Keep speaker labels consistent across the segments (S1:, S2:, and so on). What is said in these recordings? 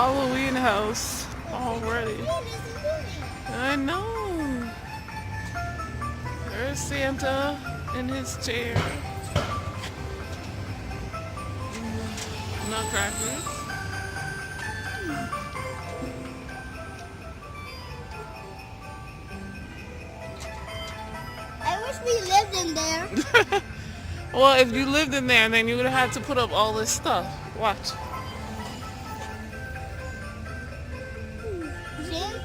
S1: Halloween house already. I know. There's Santa in his chair. Nutcrackers.
S2: I wish we lived in there.
S1: Well, if you lived in there, then you would have had to put up all this stuff. Watch.
S2: Santa.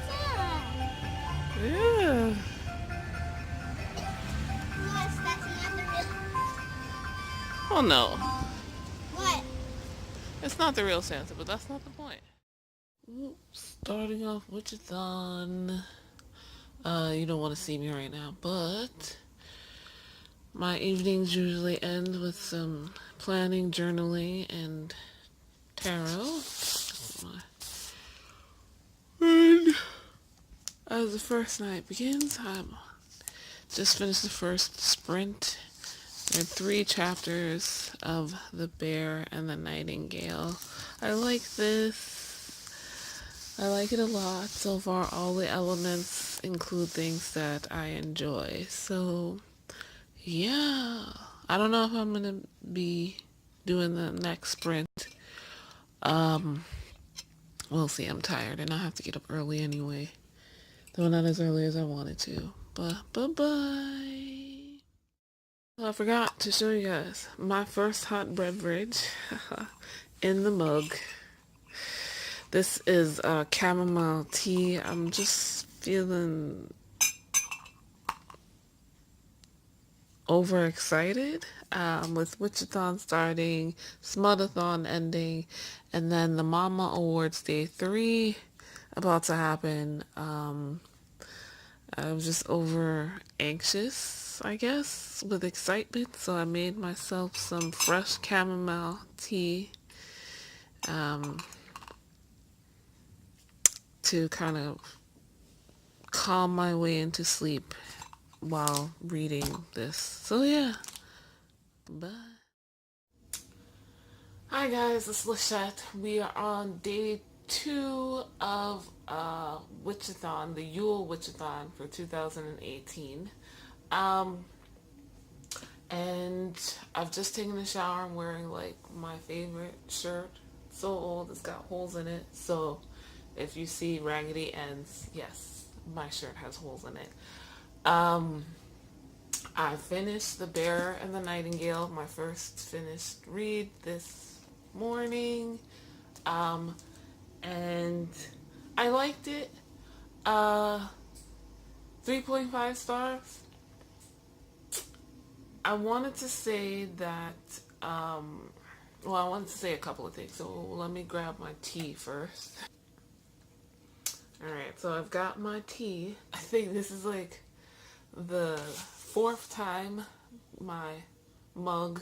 S1: Yeah.
S2: Yes, that's not the real.
S1: Oh no.
S2: What?
S1: It's not the real Santa, but that's not the point. Oops. Starting off Witchathon. You don't want to see me right now, but my evenings usually end with some planning, journaling, and tarot. And as the first night begins, I'm just finished the first sprint. There are 3 chapters of The Bear and the Nightingale. I like this. I like it a lot. So far, all the elements include things that I enjoy. So, yeah. I don't know if I'm going to be doing the next sprint. We'll see. I'm tired and I have to get up early anyway. Though not as early as I wanted to. But bye-bye. I forgot to show you guys my first hot beverage in the mug. This is chamomile tea. I'm just feeling overexcited with Witch-a-thon starting, Smut-a-thon ending, and then the Mama Awards Day 3 about to happen. I was just over anxious, I guess, with excitement, so I made myself some fresh chamomile tea to kind of calm my way into sleep while reading this. So yeah, bye. Hi guys, it's Lachette. We are on day 2 of Witchathon, the Yule Witchathon for 2018. And I've just taken a shower. I'm wearing like my favorite shirt. So old, it's got holes in it. So if you see raggedy ends, yes, my shirt has holes in it. I finished The Bear and the Nightingale, my first finished read this morning. And I liked it. 3.5 stars. I wanted to say that, I wanted to say a couple of things. So let me grab my tea first. Alright, so I've got my tea. I think this is like the 4th time my mug,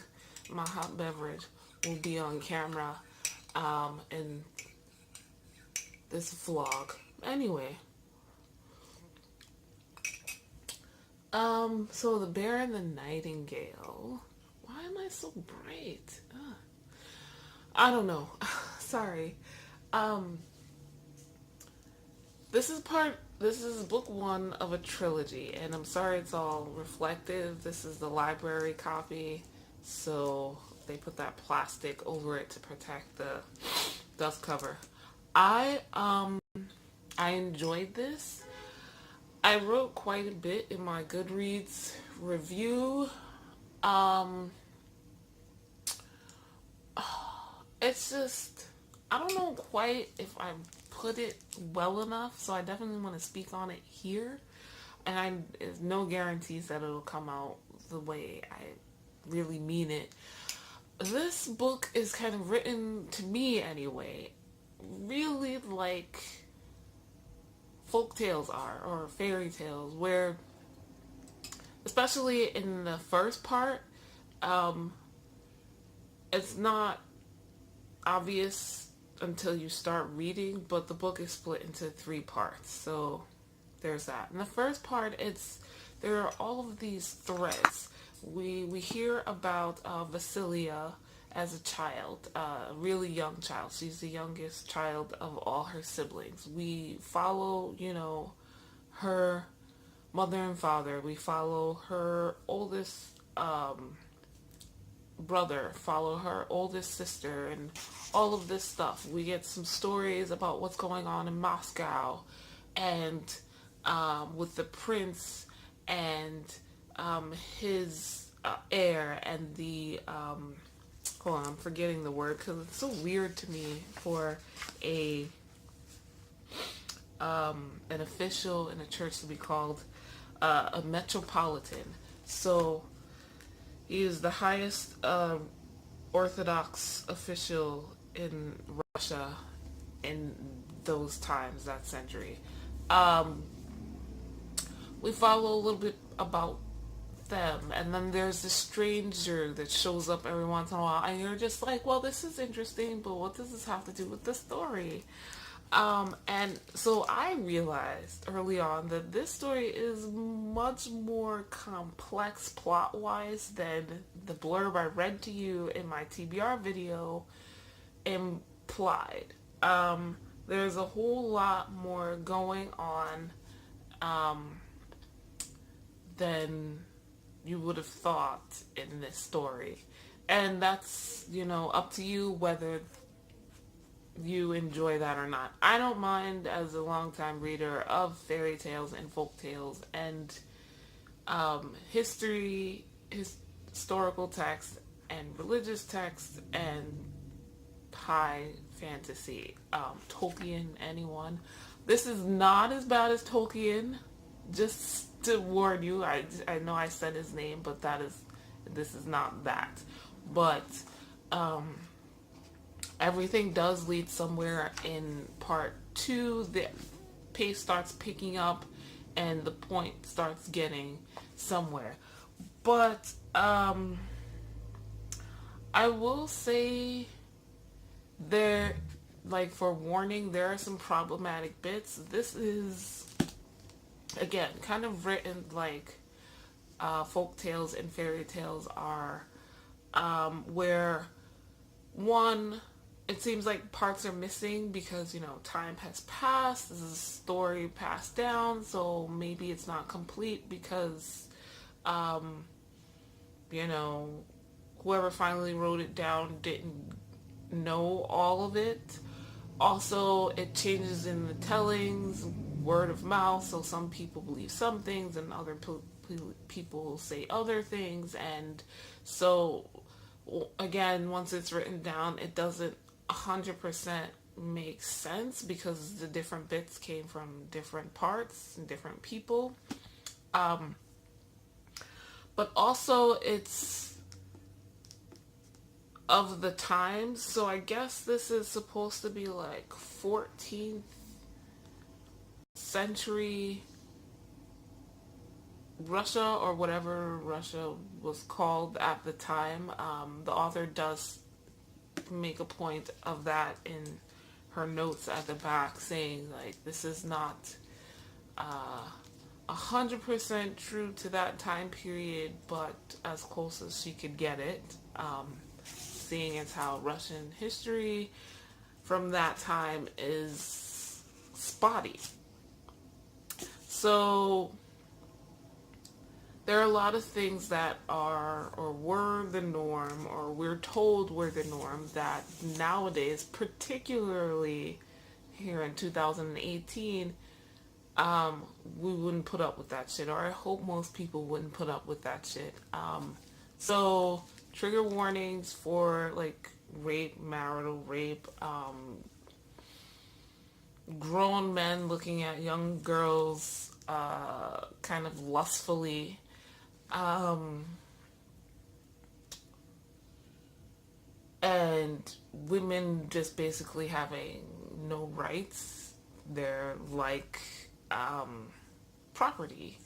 S1: my hot beverage, will be on camera in this vlog. Anyway. So The Bear and the Nightingale. Why am I so bright? I don't know. Sorry. This is book 1 of a trilogy, and I'm sorry it's all reflective. This is the library copy, so they put that plastic over it to protect the dust cover. I enjoyed this. I wrote quite a bit in my Goodreads review. It's just, I don't know quite if I put it well enough, so I definitely want to speak on it here. And there's no guarantees that it'll come out the way I really mean it. This book is kind of written, to me anyway, really like folk tales are, or fairy tales, where, especially in the first part, it's not obvious until you start reading, but the book is split into 3 parts, so there's that. In the first part, there are all of these threads. We hear about Vasilia as a child, a really young child. She's the youngest child of all her siblings. We follow, her mother and father. We follow her oldest brother, follow her oldest sister, and all of this stuff. We get some stories about what's going on in Moscow, and with the prince and his heir, and the hold on, I'm forgetting the word because it's so weird to me for an official in a church to be called a metropolitan. So he is the highest Orthodox official in Russia in those times, that century. We follow a little bit about them, and then there's this stranger that shows up every once in a while, and you're just like, well, this is interesting, but what does this have to do with the story? And so I realized early on that this story is much more complex plot-wise than the blurb I read to you in my TBR video implied. There's a whole lot more going on than you would have thought in this story. And that's, up to you whether you enjoy that or not. I don't mind, as a longtime reader of fairy tales and folk tales and historical text and religious text and high fantasy. Tolkien, anyone. This is not as bad as Tolkien. Just to warn you, I know I said his name, but this is not that. But everything does lead somewhere in part 2. The pace starts picking up and the point starts getting somewhere. But I will say there, for warning, there are some problematic bits. This is, again, kind of written like folk tales and fairy tales are, where one, it seems like parts are missing because, time has passed. This is a story passed down, so maybe it's not complete because, whoever finally wrote it down didn't know all of it. Also, it changes in the tellings, word of mouth, so some people believe some things and other people say other things, and so, again, once it's written down, it doesn't 100% make sense because the different bits came from different parts and different people. But also it's of the times, so I guess this is supposed to be like 14th century Russia, or whatever Russia was called at the time. The author does make a point of that in her notes at the back, saying this is not 100% true to that time period, but as close as she could get it, seeing as how Russian history from that time is spotty. So there are a lot of things that are or were the norm, or we're told were the norm, that nowadays, particularly here in 2018, we wouldn't put up with that shit, or I hope most people wouldn't put up with that shit. So trigger warnings for rape, marital rape, grown men looking at young girls kind of lustfully, and women just basically having no rights. They're like property,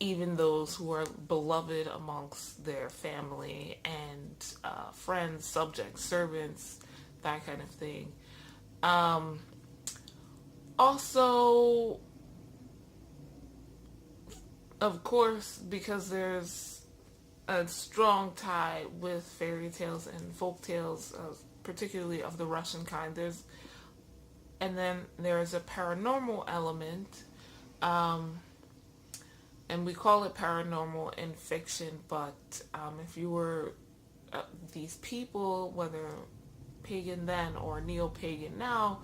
S1: even those who are beloved amongst their family and friends, subjects, servants, that kind of thing. Also, of course, because there's a strong tie with fairy tales and folk tales, particularly of the Russian kind. And then there's a paranormal element, and we call it paranormal in fiction, but if you were these people, whether pagan then or neo-pagan now,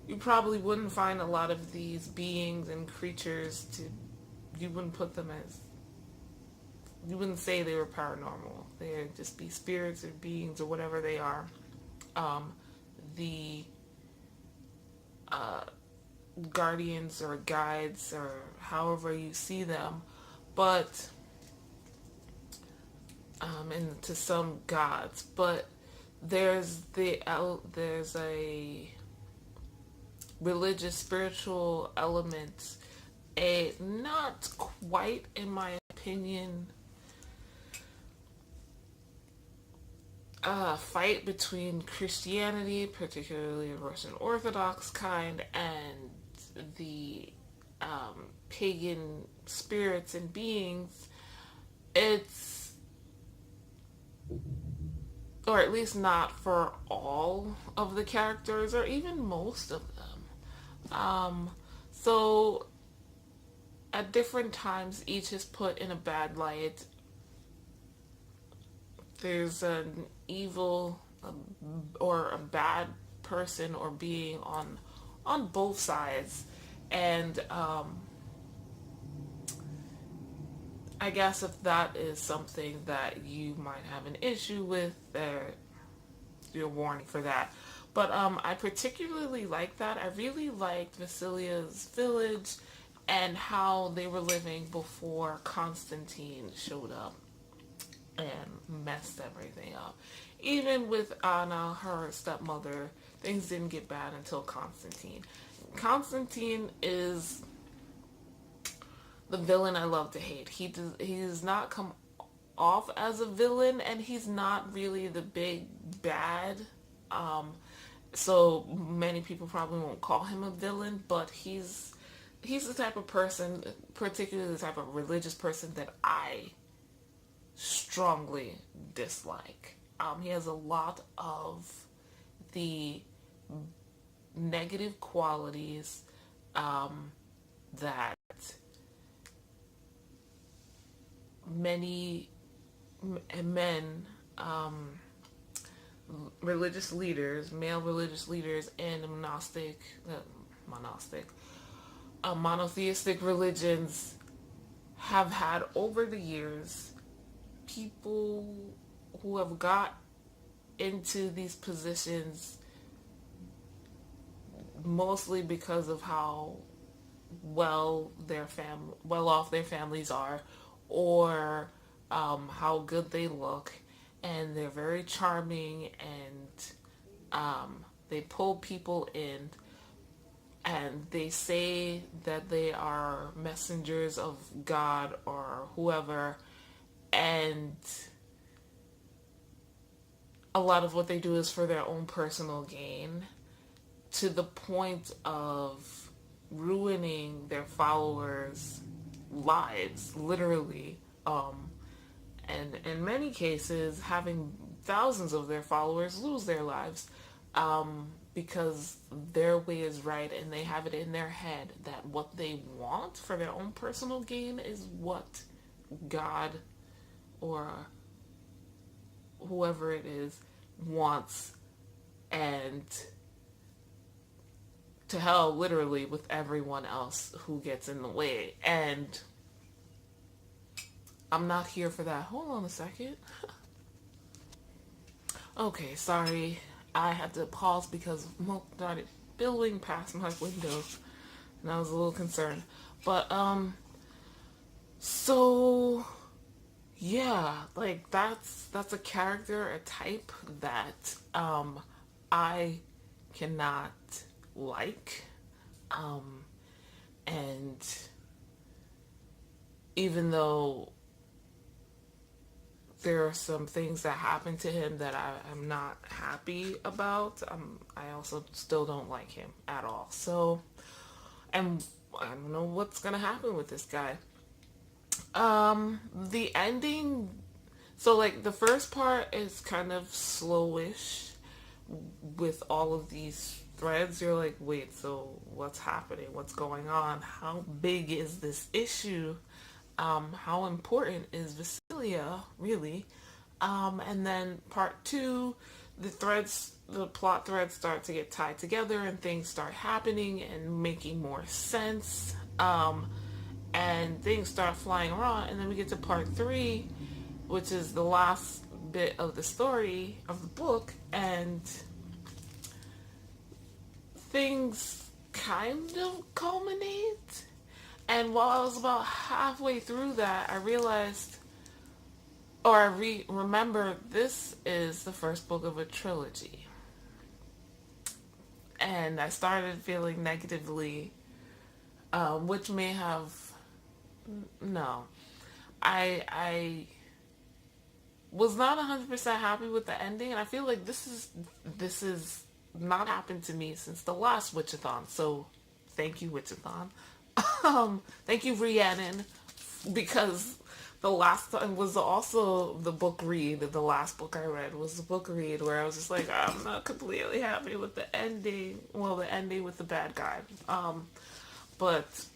S1: you probably wouldn't find a lot of these beings and creatures you wouldn't put them as, you wouldn't say they were paranormal. They'd just be spirits or beings or whatever they are. The guardians or guides or however you see them, but and to some gods, but there's a religious spiritual element, a not quite, in my opinion, fight between Christianity, particularly the Russian Orthodox kind, and the pagan spirits and beings. It's, or at least not for all of the characters, or even most of them. So at different times, each is put in a bad light. There's an evil or a bad person or being on both sides, and I guess if that is something that you might have an issue with, you're warning for that. But I particularly like that. I really liked Vasilia's village and how they were living before Constantine showed up and messed everything up. Even with Anna, her stepmother, things didn't get bad until Constantine. Constantine is the villain I love to hate. He does not come off as a villain, and he's not really the big bad. So many people probably won't call him a villain, but he's the type of person, particularly the type of religious person, that I strongly dislike. He has a lot of the negative qualities that many men, religious leaders, male religious leaders in monotheistic religions have had over the years. People who have got into these positions mostly because of how well off their families are, or how good they look, and they're very charming, and they pull people in, and they say that they are messengers of God or whoever, and a lot of what they do is for their own personal gain, to the point of ruining their followers' lives, literally, and in many cases having thousands of their followers lose their lives, because their way is right, and they have it in their head that what they want for their own personal gain is what God or whoever it is wants, and to hell literally with everyone else who gets in the way. And I'm not here for that. Hold on a second. Okay, sorry. I had to pause because smoke started billowing past my window, and I was a little concerned. But so yeah, like that's a character, a type that I cannot like, and even though there are some things that happen to him that I'm not happy about, I also still don't like him at all. So, and I don't know what's gonna happen with this guy. The ending So like the first part is kind of slowish with all of these threads. You're like, wait, so what's happening? What's going on? How big is this issue? How important is Vasilia really? And then part two, the plot threads start to get tied together and things start happening and making more sense. And things start flying around. And then we get to part three, which is the last bit of the story of the book, and things kind of culminate. And while I was about halfway through that, I realized, or I remember, this is the first book of a trilogy. And I started feeling negatively, which may have, no. I was not 100% happy with the ending, and I feel like this is not happened to me since the last Witchathon. So thank you, Witchathon. Thank you, Rhiannon, because the last time was also the book read. The last book I read was the book read where I was just like, I'm not completely happy with the ending. Well, the ending with the bad guy. But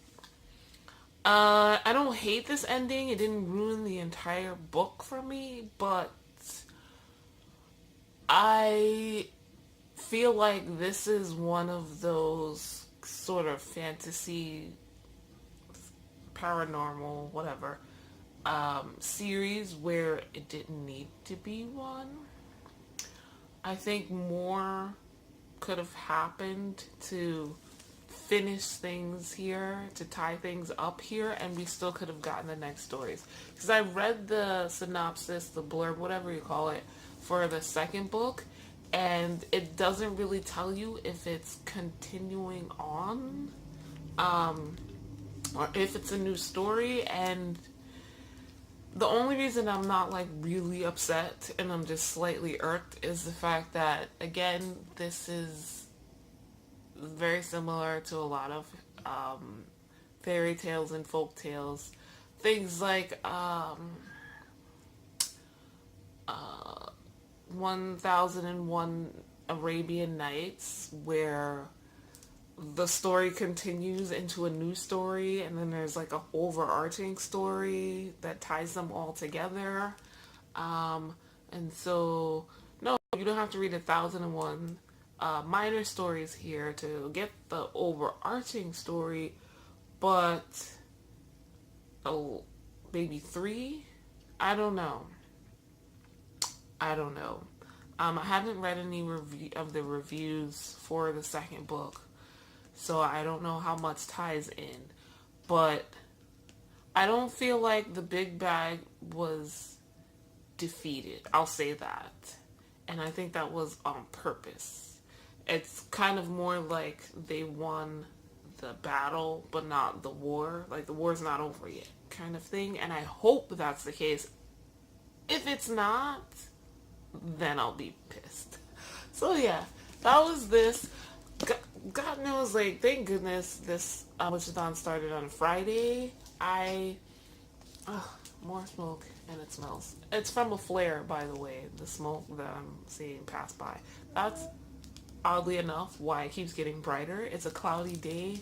S1: I don't hate this ending. It didn't ruin the entire book for me, but I feel like this is one of those sort of fantasy, paranormal, whatever, series where it didn't need to be one. I think more could have happened to finish things here, to tie things up here, and we still could have gotten the next stories. Because I read the synopsis, the blurb, whatever you call it, for the second book, and it doesn't really tell you if it's continuing on, or if it's a new story. And the only reason I'm not like really upset and I'm just slightly irked is the fact that, again, this is very similar to a lot of fairy tales and folk tales. Things like 1001 Arabian Nights, where the story continues into a new story, and then there's like a overarching story that ties them all together. And so, no, you don't have to read 1001 minor stories here to get the overarching story, but maybe 3? I don't know. I haven't read any of the reviews for the second book, so I don't know how much ties in. But I don't feel like the big bag was defeated. I'll say that. And I think that was on purpose. It's kind of more like they won the battle, but not the war. Like, the war's not over yet, kind of thing. And I hope that's the case. If it's not, then I'll be pissed. So yeah, that was this. God knows, like, thank goodness this Witchathon started on Friday. More smoke, and it smells. It's from a flare, by the way, the smoke that I'm seeing pass by. That's, oddly enough, why it keeps getting brighter. It's a cloudy day,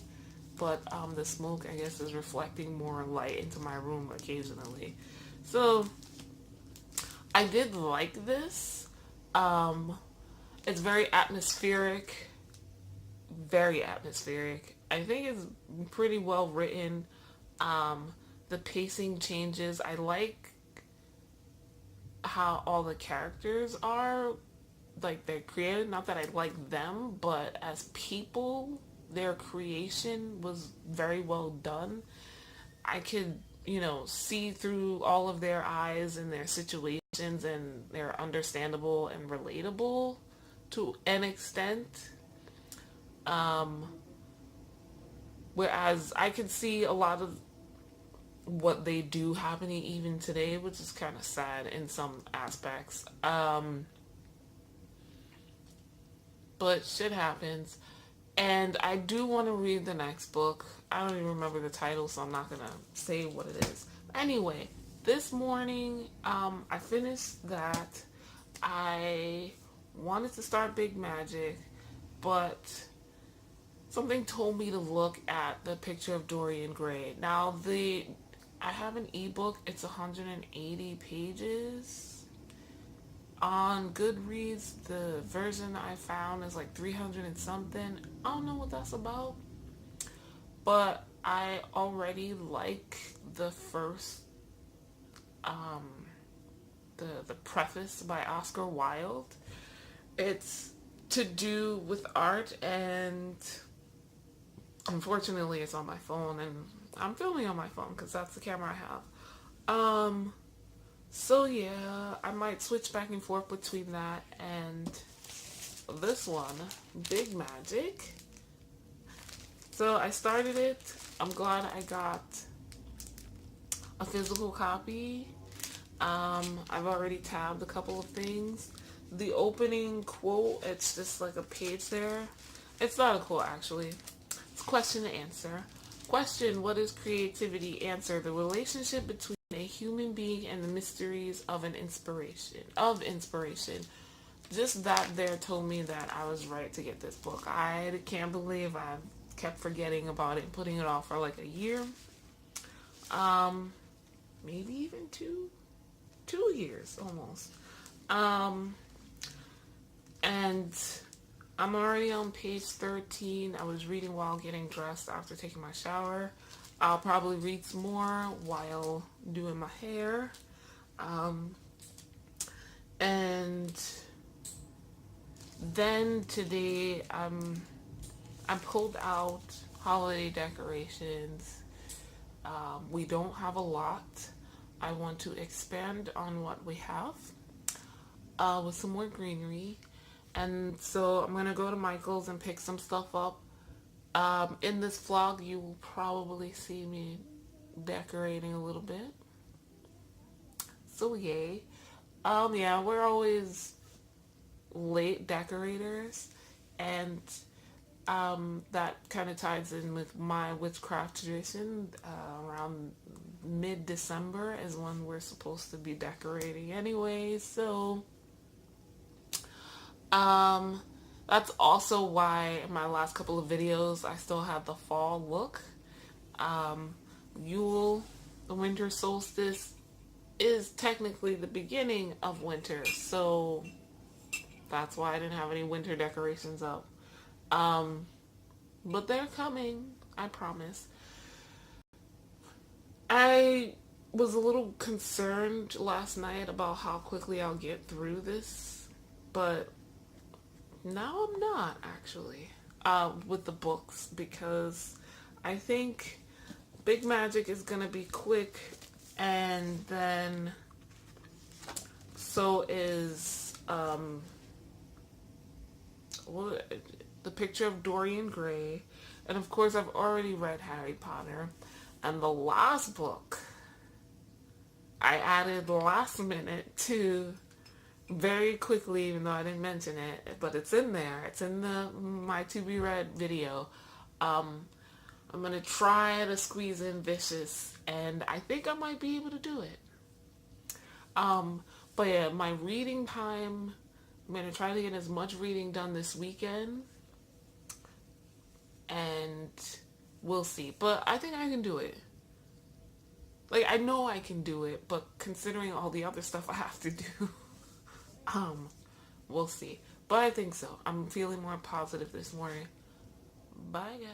S1: but the smoke, I guess, is reflecting more light into my room occasionally. So I did like this. It's very atmospheric. Very atmospheric. I think it's pretty well written. The pacing changes. I like how all the characters are, like, they're created. Not that I like them, but as people, their creation was very well done. I could, see through all of their eyes and their situations, and they're understandable and relatable to an extent. Whereas I could see a lot of what they do happening even today, which is kind of sad in some aspects. But shit happens. And I do want to read the next book. I don't even remember the title, so I'm not going to say what it is. Anyway, this morning, I finished that. I wanted to start Big Magic, but something told me to look at the picture of Dorian Gray. Now, I have an ebook. It's 180 pages. On Goodreads, the version I found is like 300 and something. I don't know what that's about, but I already like the first, the preface by Oscar Wilde. It's to do with art, and unfortunately it's on my phone, and I'm filming on my phone because that's the camera I have. So yeah, I might switch back and forth between that and this one, Big Magic. So I started it. I'm glad I got a physical copy. I've already tabbed a couple of things. The opening quote, it's just like a page there. It's not a quote, actually. It's question and answer. Question: what is creativity? Answer: the relationship between a human being and the mysteries of inspiration. Just that there told me that I was right to get this book. I can't believe I kept forgetting about it and putting it off for like a year. Maybe even two years almost. And I'm already on page 13. I was reading while getting dressed after taking my shower. I'll probably read some more while doing my hair. And then today I pulled out holiday decorations. We don't have a lot. I want to expand on what we have with some more greenery. And so I'm going to go to Michael's and pick some stuff up. In this vlog, you will probably see me decorating a little bit. So yay. Yeah, we're always late decorators, and that kind of ties in with my witchcraft tradition. Around mid-December is when we're supposed to be decorating anyway, so that's also why in my last couple of videos I still have the fall look. Yule, the winter solstice, is technically the beginning of winter, so that's why I didn't have any winter decorations up. But they're coming, I promise. I was a little concerned last night about how quickly I'll get through this, but now I'm not, actually, with the books, because I think Big Magic is going to be quick, and then so is the picture of Dorian Gray, and of course I've already read Harry Potter, and the last book I added last minute to very quickly, even though I didn't mention it, but it's in there. It's in my to be read video. I'm gonna try to squeeze in Vicious, and I think I might be able to do it. But yeah, my reading time, I'm gonna try to get as much reading done this weekend, and we'll see. But I think I can do it. Like, I know I can do it, but considering all the other stuff I have to do, we'll see. But I think so. I'm feeling more positive this morning. Bye, guys.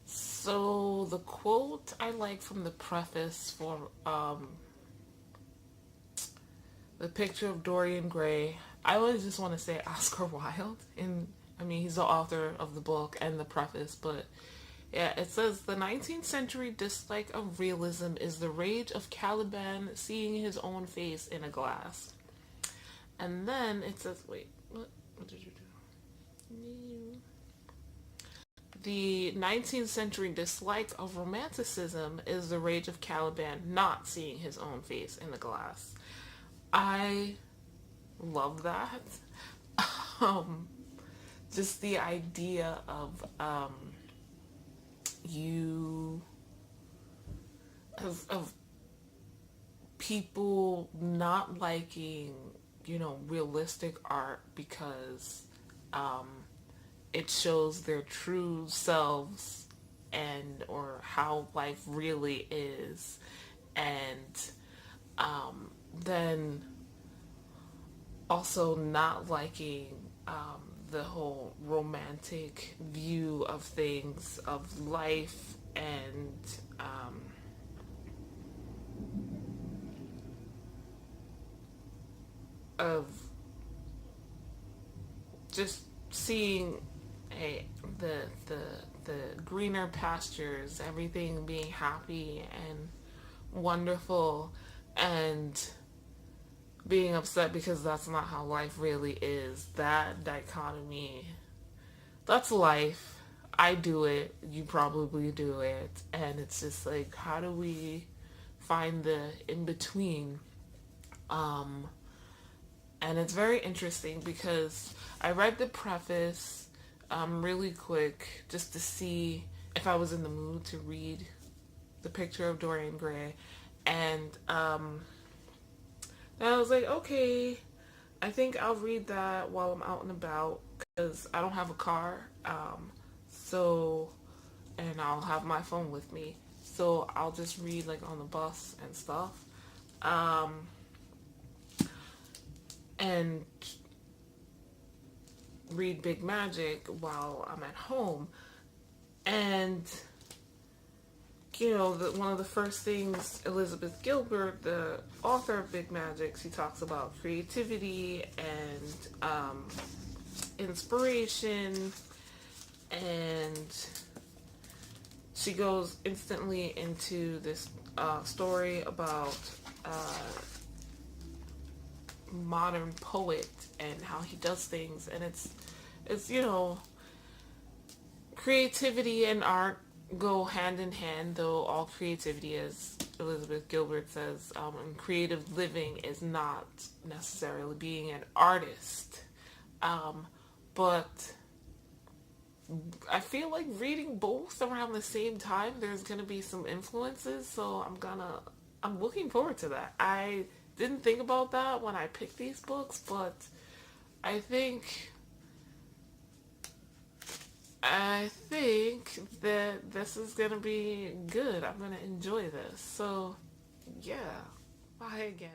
S1: So the quote I like from the preface for the picture of Dorian Gray, I always just want to say Oscar Wilde. And I mean, he's the author of the book and the preface, but yeah, it says, the 19th century dislike of realism is the rage of Caliban seeing his own face in a glass. And then it says, wait, what did you do? The 19th century dislike of romanticism is the rage of Caliban not seeing his own face in the glass. I love that. Just the idea of people not liking, realistic art because it shows their true selves and or how life really is, and then also not liking the whole romantic view of things, of life, and of just seeing the greener pastures, everything being happy and wonderful, and being upset because that's not how life really is. That dichotomy, that's life. I do it, you probably do it, and it's just like, how do we find the in between? And it's very interesting because I read the preface really quick just to see if I was in the mood to read The Picture of Dorian Gray, and then I was like, okay, I think I'll read that while I'm out and about because I don't have a car, and I'll have my phone with me, so I'll just read like on the bus and stuff. And read Big Magic while I'm at home. And, one of the first things Elizabeth Gilbert, the author of Big Magic, she talks about creativity and inspiration, and she goes instantly into this story about modern poet and how he does things, and it's creativity and art go hand in hand, though all creativity, as Elizabeth Gilbert says, and creative living is not necessarily being an artist, but I feel like reading both around the same time, there's gonna be some influences, so I'm looking forward to that. I didn't think about that when I picked these books, but I think that this is gonna be good. I'm gonna enjoy this. So yeah, bye again.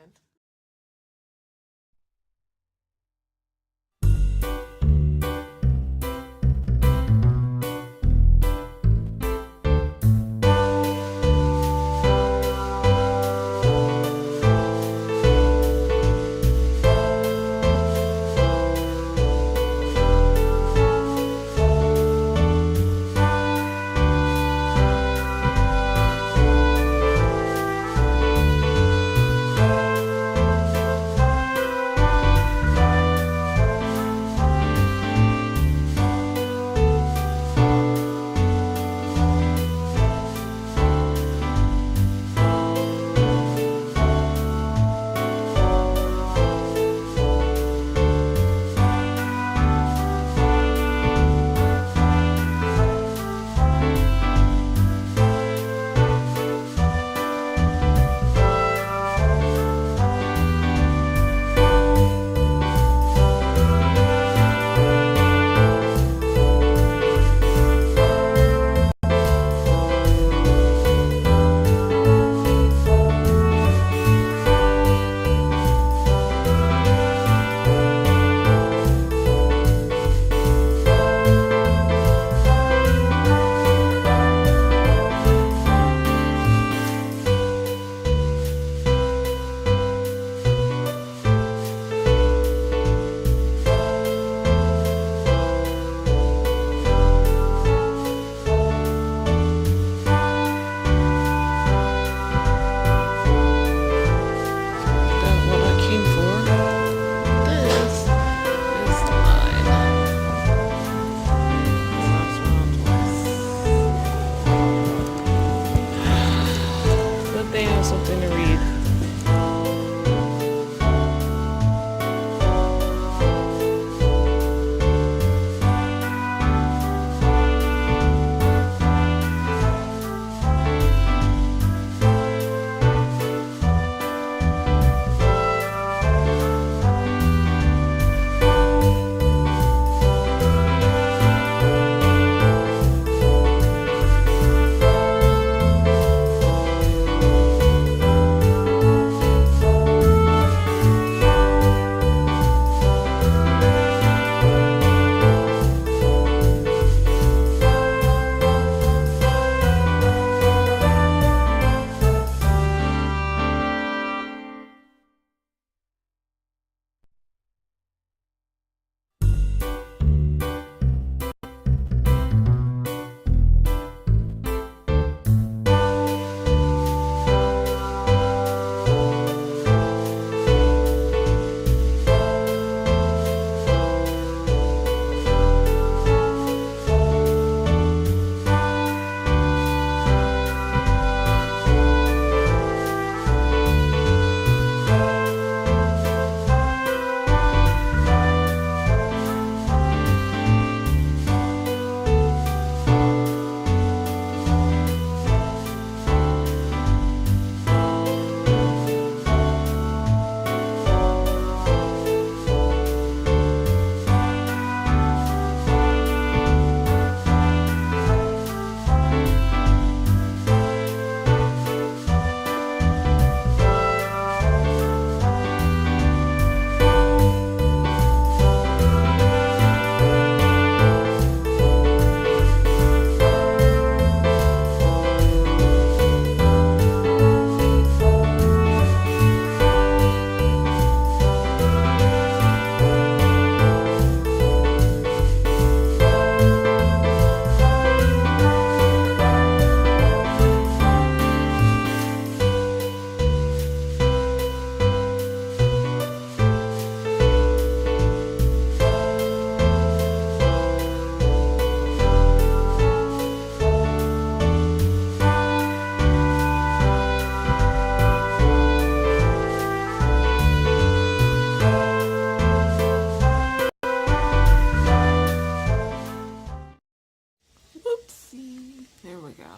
S1: we go.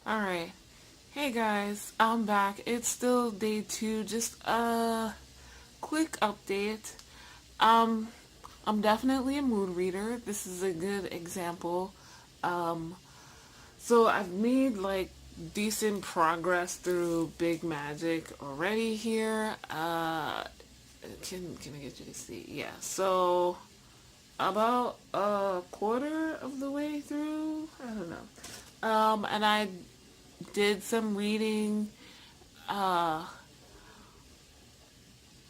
S1: Alright. Hey guys, I'm back. It's still day 2. Just a quick update. I'm definitely a mood reader. This is a good example. So I've made like decent progress through Big Magic already here. Can I get you to see? Yeah. So about a quarter of the way through. I don't know. And I did some reading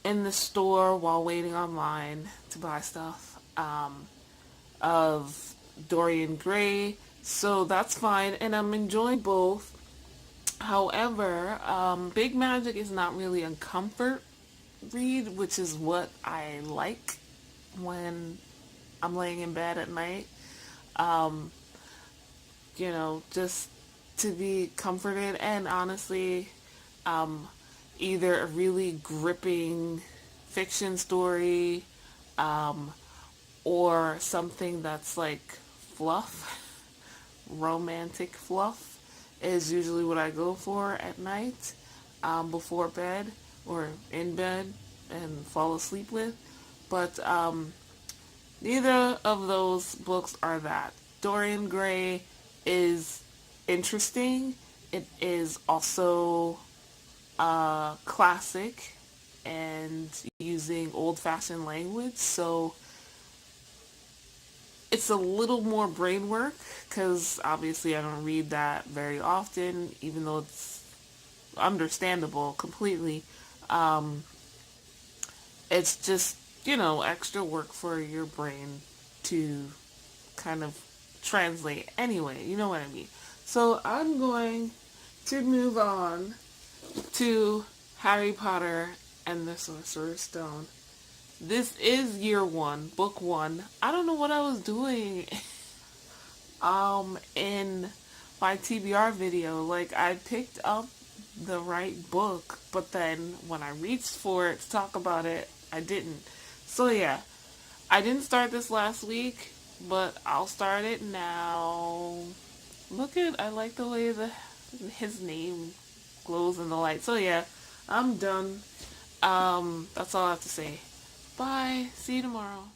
S1: in the store while waiting online to buy stuff of Dorian Gray. So that's fine, and I'm enjoying both. However, Big Magic is not really a comfort read, which is what I like when I'm laying in bed at night. Just to be comforted, and honestly, either a really gripping fiction story, or something that's like fluff, romantic fluff, is usually what I go for at night, before bed or in bed and fall asleep with. But neither of those books are that. Dorian Gray is interesting. It is also classic and using old-fashioned language, so it's a little more brain work because obviously I don't read that very often, even though it's understandable completely. It's just, extra work for your brain to kind of translate anyway, you know what I mean. So I'm going to move on to Harry Potter and the Sorcerer's Stone. This is year 1, book 1. I don't know what I was doing in my TBR video. Like, I picked up the right book, but then when I reached for it to talk about it, I didn't. So yeah, I didn't start this last week, but I'll start it now. I like the way his name glows in the light. So yeah, I'm done. That's all I have to say. Bye. See you tomorrow.